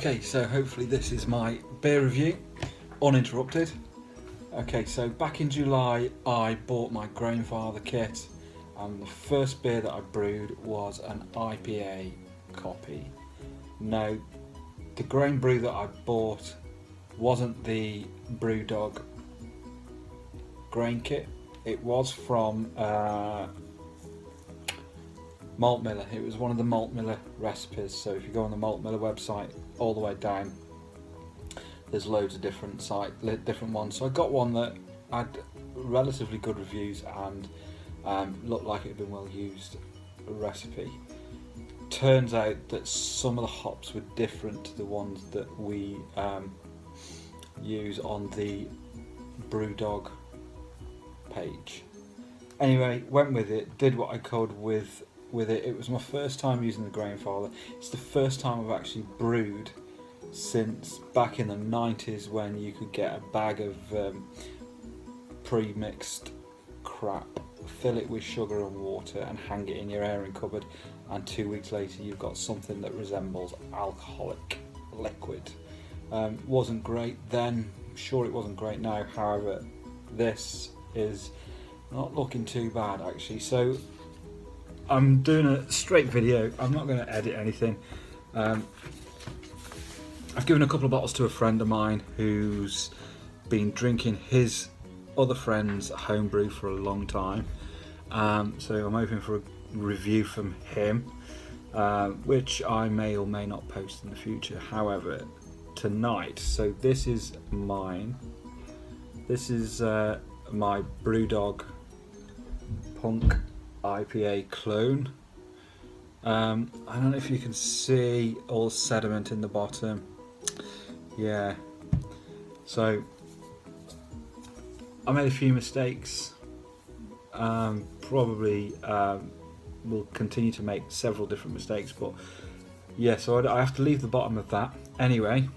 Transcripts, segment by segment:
Okay, so hopefully this is my beer review, uninterrupted. Okay, so back in July I bought my GRAINFATHER kit, and the first beer that I brewed was an IPA copy. Now, the grain brew that I bought wasn't the BREWDOG grain kit. It was from Malt Miller. It was one of the Malt Miller recipes. So if you go on the Malt Miller website, all the way down, there's loads of different ones. So I got one that had relatively good reviews and looked like it had been well used recipe. Turns out that some of the hops were different to the ones that we use on the BREWDOG page. Anyway, went with it, did what I could with it. It was my first time using the GRAINFATHER. It's the first time I've actually brewed since back in the 90s, when you could get a bag of pre-mixed crap, fill it with sugar and water and hang it in your airing cupboard, and 2 weeks later you've got something that resembles alcoholic liquid. Wasn't great then, I'm sure it wasn't great now. However, this is not looking too bad actually. So I'm doing a straight video, I'm not going to edit anything. I've given a couple of bottles to a friend of mine who's been drinking his other friend's homebrew for a long time. So I'm hoping for a review from him, which I may or may not post in the future. However, tonight, so this is mine. This is my BREWDOG Punk IPA clone. I don't know if you can see all the sediment in the bottom. Yeah, so I made a few mistakes. Probably will continue to make several different mistakes, but yeah, so I have to leave the bottom of that. Anyway,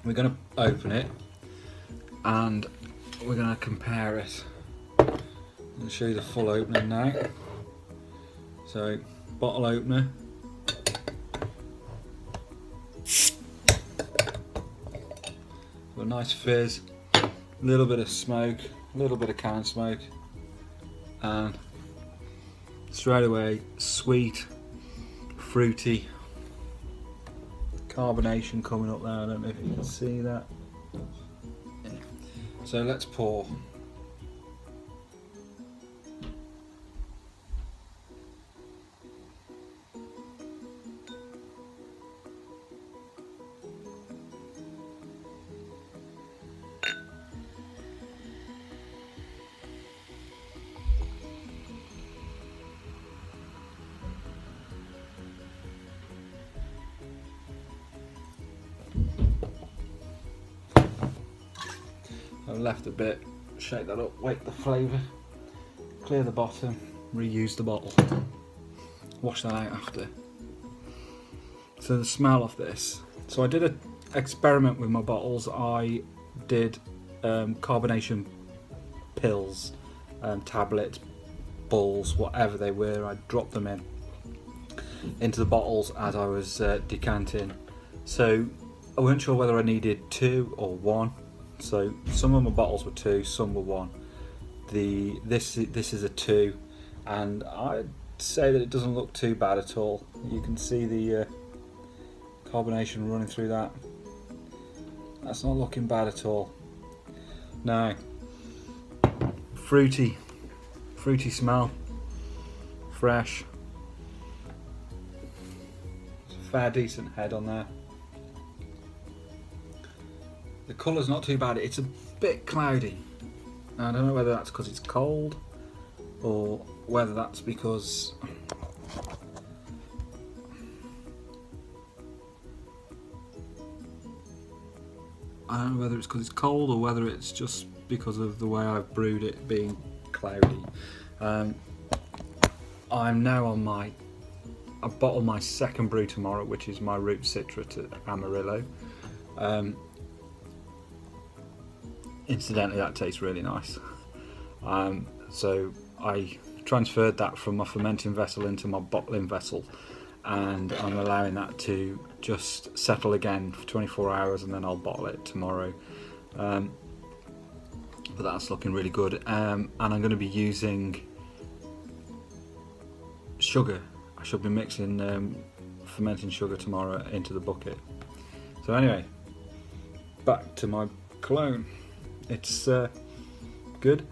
we're going to open it and we're going to compare it. I'm going to show you the full opening now. So, bottle opener. A nice fizz, a little bit of smoke, a little bit of can smoke, and straight away sweet, fruity, carbonation coming up there. I don't know if you can see that. Yeah. So let's pour. I've left a bit, shake that up, wake the flavour, clear the bottom, reuse the bottle, wash that out after. So the smell of this, so I did an experiment with my bottles. I did carbonation pills, tablets, balls, whatever they were. I dropped them into the bottles as I was decanting. So I wasn't sure whether I needed 2 or 1. So some of my bottles were 2, some were 1. This is a 2, and I'd say that it doesn't look too bad at all. You can see the carbonation running through that. That's not looking bad at all. Now, fruity smell, fresh. It's a fair decent head on there. The colour's not too bad, it's a bit cloudy. Now, I don't know whether that's because it's cold or whether that's because it's cold or whether it's just because of the way I've brewed it being cloudy. I'm now on I bottle my second brew tomorrow, which is my Root Citra to Amarillo. Incidentally, that tastes really nice. So I transferred that from my fermenting vessel into my bottling vessel, and I'm allowing that to just settle again for 24 hours, and then I'll bottle it tomorrow. But that's looking really good, and I'm going to be using sugar. I should be mixing fermenting sugar tomorrow into the bucket. So anyway, back to my clone. It's good.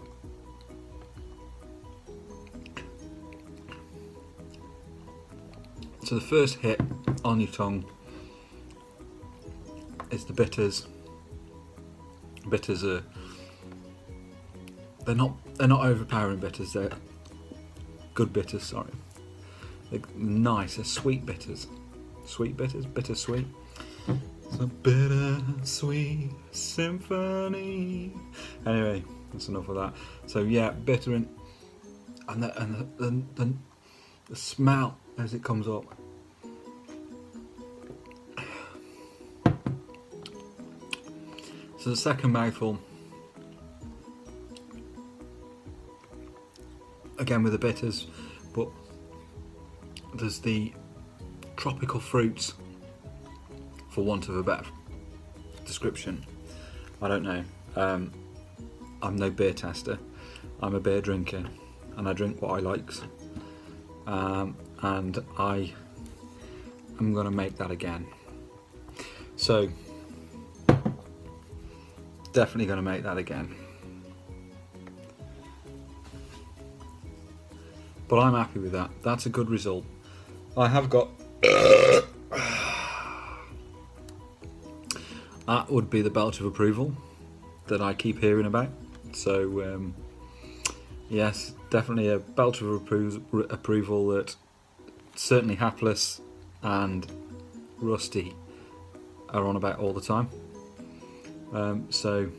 So the first hit on your tongue is the bitters. Bitters are they're not overpowering bitters. They're good bitters. Sorry, they're nice. They're sweet bitters. Sweet bitters, bittersweet. It's a bittersweet symphony. Anyway, that's enough of that. So yeah, bitter and the smell as it comes up. So the second mouthful, again with the bitters, but there's the tropical fruits, for want of a better description. I don't know. I'm no beer tester. I'm a beer drinker, and I drink what I likes. And I am going to make that again. So definitely going to make that again. But I'm happy with that. That's a good result. I have got that would be the belch of approval that I keep hearing about. So yes, definitely a belch of approval that certainly Hapless and Rusty are on about all the time. So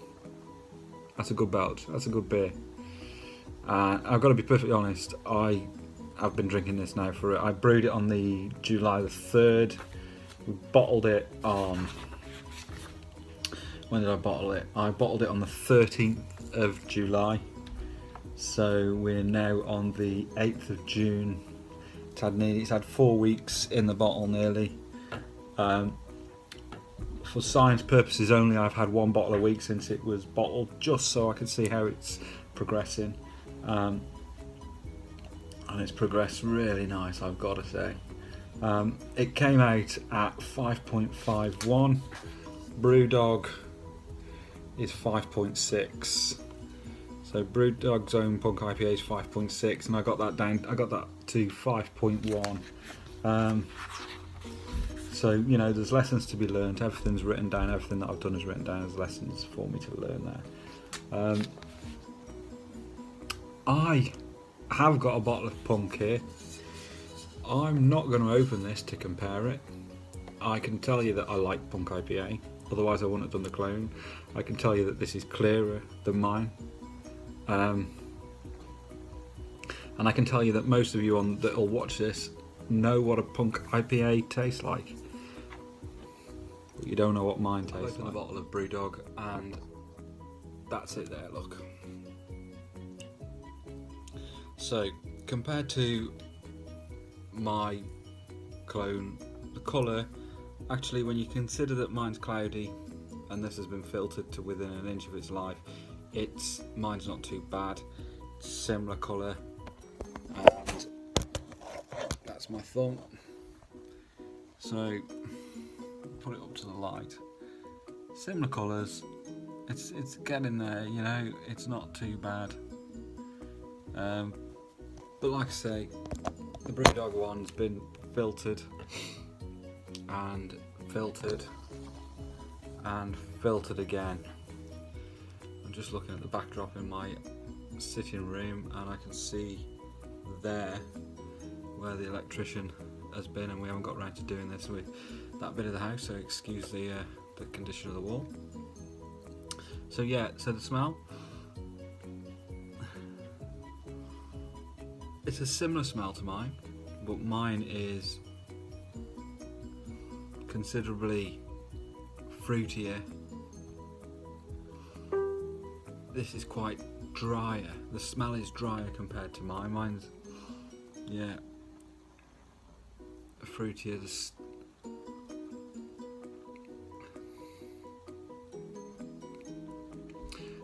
that's a good belch. That's a good beer. I've got to be perfectly honest. I've been drinking this now I brewed it on the July the 3rd. We bottled it on. When did I bottle it? I bottled it on the 13th of July. So we're now on the 8th of June. It's had 4 weeks in the bottle nearly. For science purposes only, I've had 1 bottle a week since it was bottled, just so I can see how it's progressing. And it's progressed really nice, I've got to say. It came out at 5.51. BREWDOG is 5.6. So BREWDOG's own Punk IPA is 5.6, and I got that to 5.1. So you know, there's lessons to be learned. Everything's written down. Everything that I've done is written down as lessons for me to learn there. I have got a bottle of Punk here. I'm not going to open this to compare it. I can tell you that I like Punk IPA, otherwise I wouldn't have done the clone. I can tell you that this is clearer than mine. And I can tell you that most of you that will watch this know what a Punk IPA tastes like. But you don't know what mine tastes like. I opened a bottle of BREWDOG and that's it there, look. So, compared to my clone, the colour, actually when you consider that mine's cloudy and this has been filtered to within an inch of its life, mine's not too bad. It's similar colour, and that's my thumb. So, put it up to the light. Similar colours, it's getting there, you know, it's not too bad. But like I say, the BREWDOG one's been filtered and filtered and filtered again. I'm just looking at the backdrop in my sitting room and I can see there where the electrician has been, and we haven't got around to doing this with that bit of the house, so excuse the condition of the wall. So yeah, so the smell, it's a similar smell to mine, but mine is considerably fruitier. This is quite drier. The smell is drier compared to mine. Mine's, yeah, fruitier.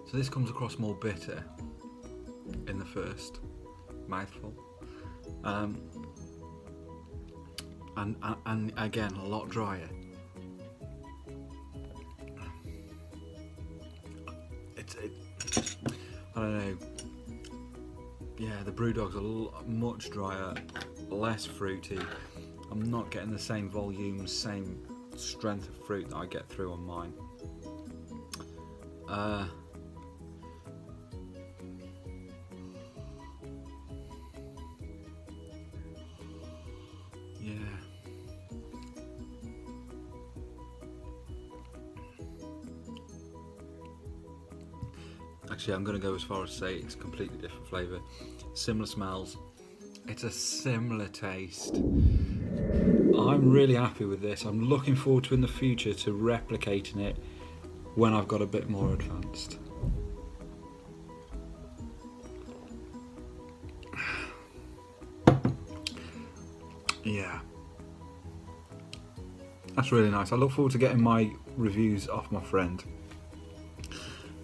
So this comes across more bitter in the first mouthful, and again a lot drier. I don't know. Yeah, the BrewDog's much drier, less fruity. I'm not getting the same volume, same strength of fruit that I get through on mine. Yeah. Actually, I'm going to go as far as say it's a completely different flavour. Similar smells. It's a similar taste. I'm really happy with this. I'm looking forward to in the future to replicating it when I've got a bit more advanced. Yeah. That's really nice. I look forward to getting my reviews off my friend.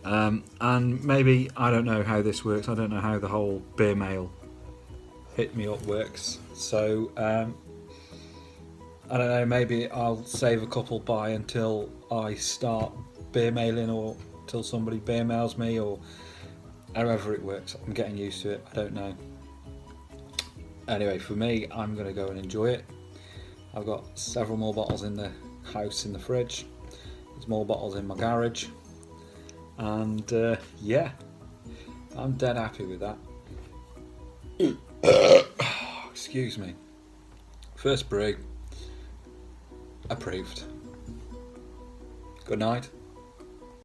And maybe, I don't know how this works. I don't know how the whole beer mail hit me up works. So, I don't know, maybe I'll save a couple by until I start beer mailing, or till somebody beer mails me, or however it works. I'm getting used to it. I don't know. Anyway, for me, I'm going to go and enjoy it. I've got several more bottles in the house in the fridge. There's more bottles in my garage. And yeah, I'm dead happy with that. Excuse me. First brew, approved. Good night.